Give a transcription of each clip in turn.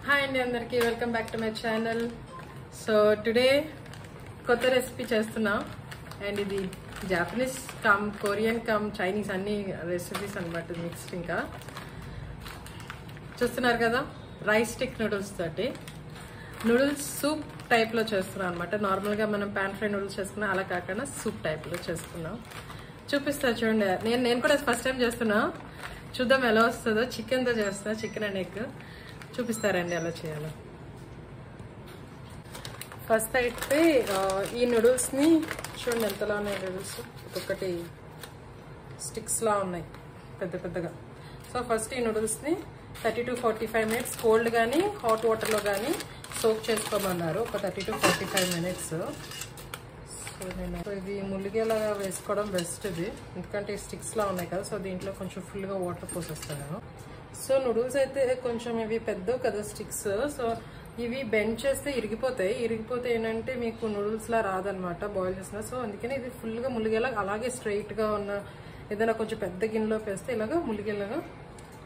Hi అండి అందరికీ welcome back to my channel. So today కొత్త రెసిపీ చేస్తున్నా అండ్ ఇది Japanese come Korean come Chinese అన్ని రెసిపీస్ అనమాట మిక్స్డ్. ఇంకా చూస్తున్నారు కదా రైస్ స్టిక్ నూడిల్స్ తోటి నూడిల్స్ సూప్ టైప్లో చేస్తున్నాం అనమాట. నార్మల్గా మనం పాన్ ఫ్రై నూడిల్స్ చేసుకున్నాం, అలా కాకుండా సూప్ టైప్లో చేసుకున్నాం. చూపిస్తా చూడండి. నేను కూడా ఫస్ట్ టైం చేస్తున్నా, చూద్దాం ఎలా వస్తుందో. చికెన్తో చేస్తా, చికెన్ అండ్ ఎగ్ చూపిస్తారండి ఎలా చేయాలో. ఫస్ట్ అయితే ఈ నూడిల్స్ని చూడండి ఎంతలా ఉన్నాయి నూడిల్స్, ఒక్కొక్కటి స్టిక్స్లా ఉన్నాయి పెద్ద పెద్దగా. సో ఫస్ట్ ఈ నూడిల్స్ని 30 to 45 minutes కోల్డ్ కానీ హాట్ వాటర్లో కానీ సోక్ చేసుకోమన్నారు, ఒక 30 to 45 minutes. సో నేను ఇది ములిగేలాగా వేసుకోవడం బెస్ట్ ఇది, ఎందుకంటే ఈ స్టిక్స్లా ఉన్నాయి కదా. సో దీంట్లో కొంచెం ఫుల్గా వాటర్ పోసేస్తాను నేను. సో నూడిల్స్ అయితే కొంచెం ఇవి పెద్ద కదా స్టిక్స్, సో ఇవి బెండ్ చేస్తే ఇరిగిపోతే ఏంటంటే మీకు నూడిల్స్లా రాదనమాట బాయిల్ చేసిన. సో అందుకని ఇది ఫుల్గా ములిగేలా, అలాగే స్ట్రైట్గా ఉన్న ఏదైనా కొంచెం పెద్ద గిన్నెలో వేస్తే ఇలాగా ములిగేలాగా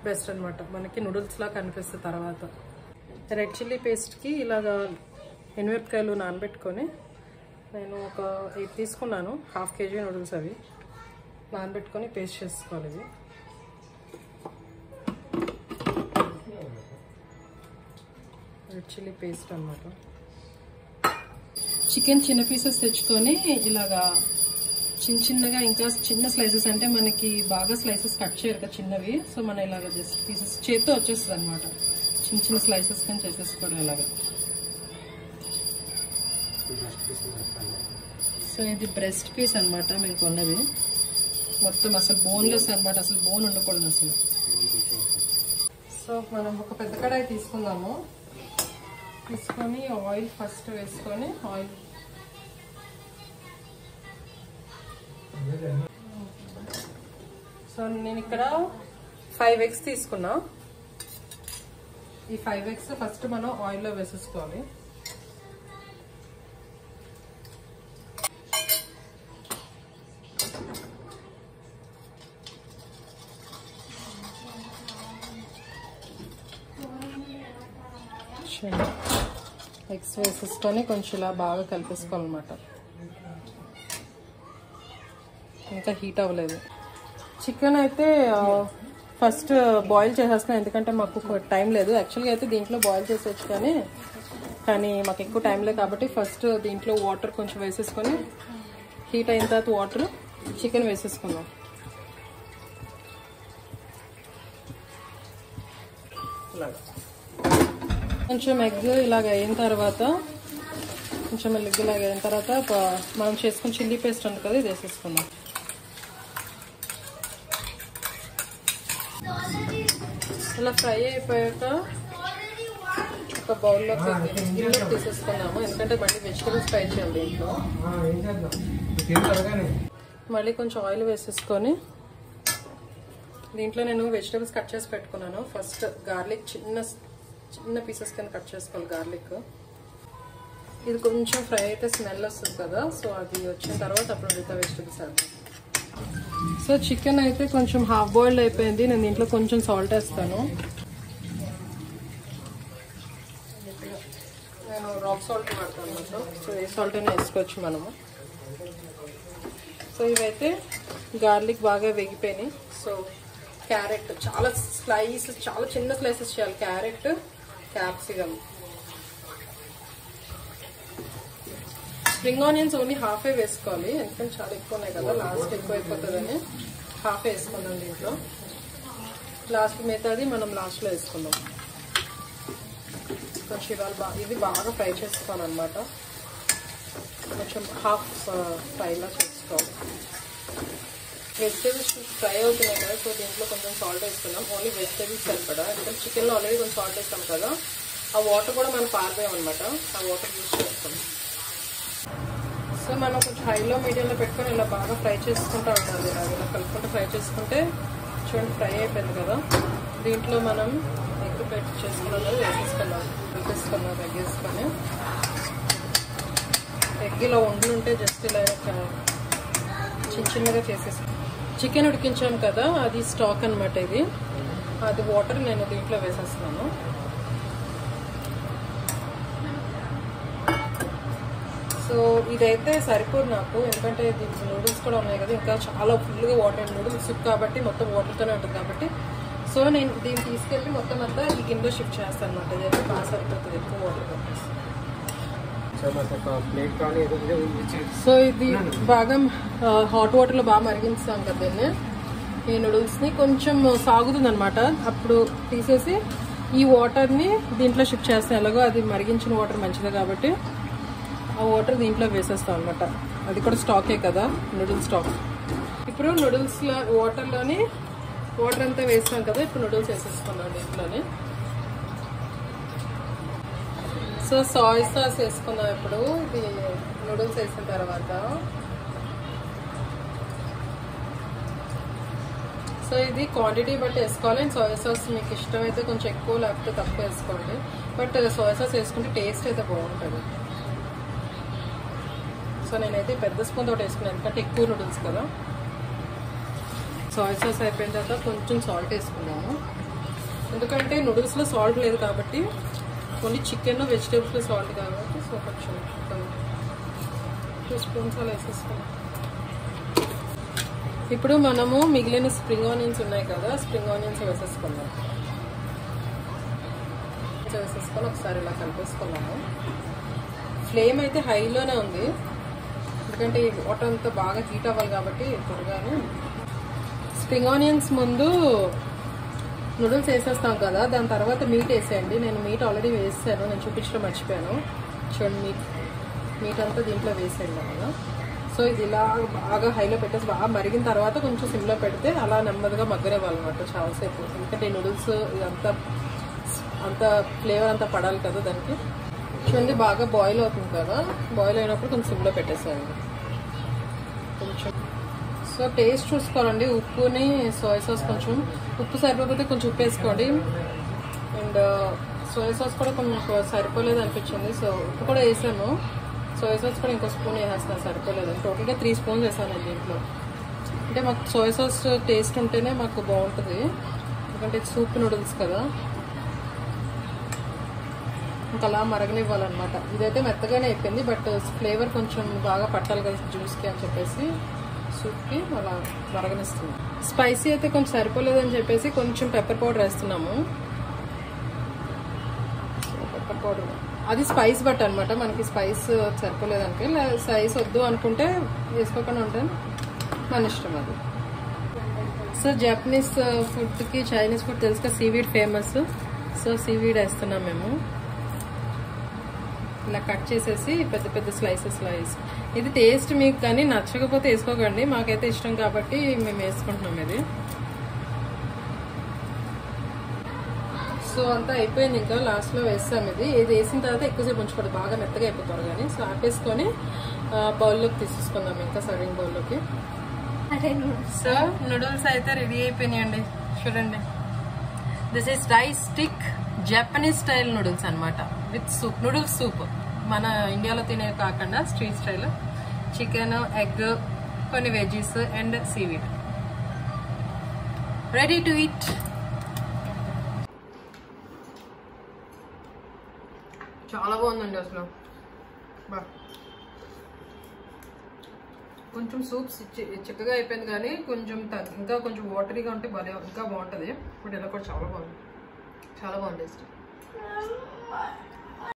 బెస్ట్ అనమాట, మనకి నూడిల్స్లా కనిపిస్తుంది. తర్వాత రెడ్ చిల్లీ పేస్ట్కి ఇలాగా ఎనిమిరపకాయలు నానబెట్టుకొని నేను ఒక 8 తీసుకున్నాను, 1/2 kg నూడిల్స్. అవి నానబెట్టుకొని పేస్ట్ చేసుకోవాలి. ఇవి రెడ్ చిల్లీ పేస్ట్ అనమాట. చికెన్ చిన్న పీసెస్ తెచ్చుకొని ఇలాగా చిన్నగా, ఇంకా చిన్న స్లైసెస్ అంటే మనకి బాగా స్లైసెస్ కట్ చేయరు కదా చిన్నవి. సో మనం ఇలాగ జస్ట్ పీసెస్ చేత్తో వచ్చేస్తుంది అనమాట, చిన్న స్లైసెస్ కానీ చేసేసుకోవడం ఇలాగా. సో ఇది బ్రెస్ట్ పీస్ అనమాట మేము కొన్నది, మొత్తం అసలు బోన్లెస్ అనమాట, అసలు బోన్ ఉండకూడదు అసలు. సో మనం ఒక పెద్ద కడాయి తీసుకుందాము, తీసుకొని ఆయిల్ ఫస్ట్ వేసుకొని ఆయిల్ సో నేను ఇక్కడ 5 eggs తీసుకున్నా. ఈ 5 eggs ఫస్ట్ మనం ఆయిల్లో వేసేసుకోవాలి. ఎగ్స్ వేసేసుకొని కొంచెం ఇలా బాగా కలిపేసుకోవాలన్నమాట. ఇంకా హీట్ అవ్వలేదు. చికెన్ అయితే ఫస్ట్ బాయిల్ చేసేస్తున్నాం, ఎందుకంటే మాకు టైం లేదు. యాక్చువల్గా అయితే దీంట్లో బాయిల్ చేసేచ్చు, కానీ మాకు ఎక్కువ టైం లేదు కాబట్టి ఫస్ట్ దీంట్లో వాటర్ కొంచెం వేసేసుకొని హీట్ అయిన తర్వాత వాటర్ చికెన్ వేసేసుకుందాం. కొంచెం ఎగ్ ఇలాగ అయిన తర్వాత మనం చేసుకుని చిల్లీ పేస్ట్ ఉంది కదా, ఇది వేసేసుకుందాం. ఇలా ఫ్రై అయిపోయాక ఒక బౌల్లోకి గిన్నెలో తీసేసుకున్నాము, ఎందుకంటే మళ్ళీ వెజిటబుల్స్ ఫ్రై చేయాలి దీంట్లో. మళ్ళీ కొంచెం ఆయిల్ వేసేసుకొని దీంట్లో నేను వెజిటబుల్స్ కట్ చేసి పెట్టుకున్నాను. ఫస్ట్ గార్లిక్ చిన్న పీసెస్ కింద కట్ చేసుకోవాలి గార్లిక్. ఇది కొంచెం ఫ్రై అయితే స్మెల్ వస్తుంది కదా, సో అది వచ్చిన తర్వాత అప్పుడు మిగతా వెజిటబుల్స్ వేద్దాం. సో చికెన్ అయితే కొంచెం హాఫ్ బాయిల్డ్ అయిపోయింది, నేను దీంట్లో కొంచెం సాల్ట్ వేస్తాను. నేను రాక్ సాల్ట్ వాడతాను అన్నమాట, సో ఏ సాల్ట్ అయినా వేసుకోవచ్చు మనము. సో ఇవైతే గార్లిక్ బాగా వేగిపోయినాయి. సో క్యారెట్ చాలా చిన్న స్లైసెస్ చేయాలి, carrot, capsicum. Spring onions only హాఫే వేసుకోవాలి, ఎందుకంటే చాలా ఎక్కువ ఉన్నాయి కదా, లాస్ట్ ఎక్కువ అయిపోతుందని హాఫ్ వేసుకుందాం దీంట్లో. లాస్ట్ మిగతాది మనం లాస్ట్లో వేసుకుందాం. కొంచెం ఇది బాగా ఫ్రై చేసుకోవాలన్నమాట, కొంచెం హాఫ్ ఫ్రైలా చేసుకోవాలి. వెజిటేబుల్స్ ఫ్రై అవుతున్నాయి కదా, సో దీంట్లో కొంచెం సాల్ట్ వేసుకున్నాం, ఓన్లీ వెజిటేబుల్స్ సరిపడా. ఎందుకంటే చికెన్లో ఆల్రెడీ కొంచెం సాల్ట్ వేస్తాం కదా, ఆ వాటర్ కూడా మనం పారిపోయాం అనమాట, ఆ వాటర్ యూజ్ చేస్తాం. సో మనం కొంచెం హైలో మీడియంలో పెట్టుకొని ఇలా బాగా ఫ్రై చేసుకుంటూ ఉండాలి. ఇలా కలుపుకుంటూ ఫ్రై చేసుకుంటే చూడండి ఫ్రై అయిపోయింది కదా. దీంట్లో మనం ఎగ్ పెట్టి చేసుకున్నది వేసేసుకున్నాం ఎగ్ వేసుకొని. ఎగ్ ఇలా ఉంటే జస్ట్ ఇలా చిన్నగా చేసేసుకున్నాం. చికెన్ ఉడికించాం కదా, అది స్టాక్ అనమాట. ఇది అది వాటర్ నేను దీంట్లో వేసేస్తున్నాను. సో ఇదైతే సరిపోదు నాకు, ఎందుకంటే దీనికి నూడిల్స్ కూడా ఉన్నాయి కదా, ఇంకా చాలా ఫుల్గా వాటర్ నూడిల్స్ సూప్ కాబట్టి మొత్తం వాటర్తోనే ఉంటుంది కాబట్టి. సో నేను దీన్ని తీసుకెళ్ళి మొత్తం అంతా ఈ గిన్నెలో షిఫ్ట్ చేస్తాను అనమాట. ఇదైతే బాగా సరిపోతుంది ఎక్కువ వాటర్ పట్టేసి. సో ఇది బాగా హాట్ వాటర్లో బాగా మరిగించాం కదా దీన్ని, ఈ నూడిల్స్ని కొంచెం సాగుతుంది అనమాట. అప్పుడు తీసేసి ఈ వాటర్ని దీంట్లో షిఫ్ట్ చేస్తాను. ఎలాగో అది మరిగించిన వాటర్ మంచిదే కాబట్టి ఆ వాటర్ దీంట్లో వేసేస్తాం అనమాట. అది కూడా స్టాకే కదా, నూడిల్స్ స్టాక్. ఇప్పుడు నూడిల్స్లో వాటర్లోని వాటర్ అంతా వేస్తాం కదా, ఇప్పుడు నూడిల్స్ వేసేసుకున్నాం దీంట్లోని. సో సాయ్ సాస్ వేసుకున్నాం ఇప్పుడు ఇది నూడిల్స్ వేసిన తర్వాత. సో ఇది క్వాంటిటీ బట్టి వేసుకోవాలి. అండ్ సోయా సాస్ మీకు ఇష్టమైతే కొంచెం ఎక్కువ లేకపోతే తక్కువ వేసుకోండి. బట్ సోయా సాస్ వేసుకుంటే టేస్ట్ అయితే బాగుంటుంది. సో నేనైతే పెద్ద స్పూన్ తోటి వేసుకున్నాను, ఎందుకంటే ఎక్కువ నూడిల్స్ కదా. సోయా సాస్ అయిపోయిన తర్వాత కొంచెం సాల్ట్ వేసుకున్నాము, ఎందుకంటే నూడిల్స్లో సాల్ట్ లేదు కాబట్టి, ఓన్లీ చికెన్ వెజిటేబుల్స్లో సాల్ట్ కాబట్టి. సో కొంచెం 2 స్పూన్స్ అలా వేసేసుకున్నాం. ఇప్పుడు మనము మిగిలిన స్ప్రింగ్ ఆనియన్స్ ఉన్నాయి కదా, స్ప్రింగ్ ఆనియన్స్ వేసేసుకున్నాం. వేసేసుకొని ఒకసారి ఇలా కలిపేసుకున్నాము. ఫ్లేమ్ అయితే హైలోనే ఉంది, ఎందుకంటే ఈ వాటర్ అంతా బాగా హీట్ అవ్వాలి కాబట్టి త్వరగానే. స్ప్రింగ్ ఆనియన్స్ ముందు నూడిల్స్ వేసేస్తాం కదా, దాని తర్వాత మీట్ వేసేయండి. నేను మీట్ ఆల్రెడీ వేసాను, నేను చూపించడం మర్చిపోయాను. చూడండి మీట్ అంతా దీంట్లో వేసేయండి అలా. సో ఇది ఇలా బాగా హైలో పెట్టేసి బాగా మరిగిన తర్వాత కొంచెం సిమ్లో పెడితే అలా నెమ్మదిగా మగ్గరేవాలన్నమాట చాలాసేపు, ఎందుకంటే ఈ నూడిల్స్ ఇదంతా అంత ఫ్లేవర్ అంతా పడాలి కదా దానికి. చూడండి బాగా బాయిల్ అవుతుంది కదా, బాయిల్ అయినప్పుడు కొంచెం సిమ్లో పెట్టేసేయండి కొంచెం. సో టేస్ట్ చూసుకోవాలండి, ఉప్పుని సోయా సాస్ కొంచెం ఉప్పు సరిపోతే కొంచెం ఉప్పు వేసుకోండి. అండ్ సోయా సాస్ కూడా కొంచెం సరిపోలేదు అనిపించింది, సో ఉప్పు కూడా వేసాను. సోయా సాస్ కూడా ఇంకో స్పూన్ వేసేస్తాను, సరిపోలేదు. టోటల్గా 3 స్పూన్స్ వేసాను దీంట్లో. అంటే మాకు సోయా సాస్ టేస్ట్ ఉంటేనే మాకు బాగుంటుంది, ఎందుకంటే సూప్ నూడిల్స్ కదా. ఇంకా అలా మరగనివ్వాలన్నమాట. ఇదైతే మెత్తగానే అయిపోయింది, బట్ ఫ్లేవర్ కొంచెం బాగా పట్టాలి కదా జ్యూస్కి అని చెప్పేసి సూప్కి అలా మరగనిస్తుంది. స్పైసీ అయితే కొంచెం సరిపోలేదని చెప్పేసి కొంచెం పెప్పర్ పౌడర్ వేస్తున్నాము. పెప్పర్ పౌడర్ అది స్పైస్ బట్ అనమాట, మనకి స్పైస్ సరిపోలేదనుకో, స్పైస్ వద్దు అనుకుంటే వేసుకోకుండా ఉంటే మన ఇష్టం అది. సో జపనీస్ ఫుడ్కి చైనీస్ ఫుడ్ తెలుసు కదా, సీవీడ్ ఫేమస్. సో సీవీడ్ వేస్తున్నాం మేము, ఇలా కట్ చేసేసి పెద్ద పెద్ద స్లైసెస్లో వేసి. ఇది టేస్ట్ మీకు కానీ నచ్చకపోతే వేసుకోకండి, మాకైతే ఇష్టం కాబట్టి మేము వేసుకుంటున్నాం ఇది. సో అంతా అయిపోయింది, ఇంకా లాస్ట్లో వేస్తాం ఇది. ఇది వేసిన తర్వాత ఎక్కువసేపు ఉంచుకోండి, బాగా మెత్తగా అయిపోతారు కానీ. సో ఆపేసుకొని బౌల్లోకి తీసేసుకుందాం, ఇంకా సర్వింగ్ బౌల్లోకి. సో నూడిల్స్ అయితే రెడీ అయిపోయినాయండి, చూడండి. This is rice stick Japanese style noodles అనమాట, విత్ సూప్, నూడిల్స్ సూప్. మన ఇండియాలో తినే కాకుండా స్ట్రీట్ స్టైల్. చికెన్, ఎగ్, కొన్ని veggies and seaweed. Ready to eat. చాలా బాగుందండి అసలు. కొంచెం సూప్ చిక్కగా అయిపోయింది కానీ కొంచెం ఇంకా కొంచెం వాటరీగా ఉంటే ఇంకా బాగుంటుంది. బట్ ఇలా కూడా చాలా బాగుంది, చాలా బాగుంది టేస్ట్.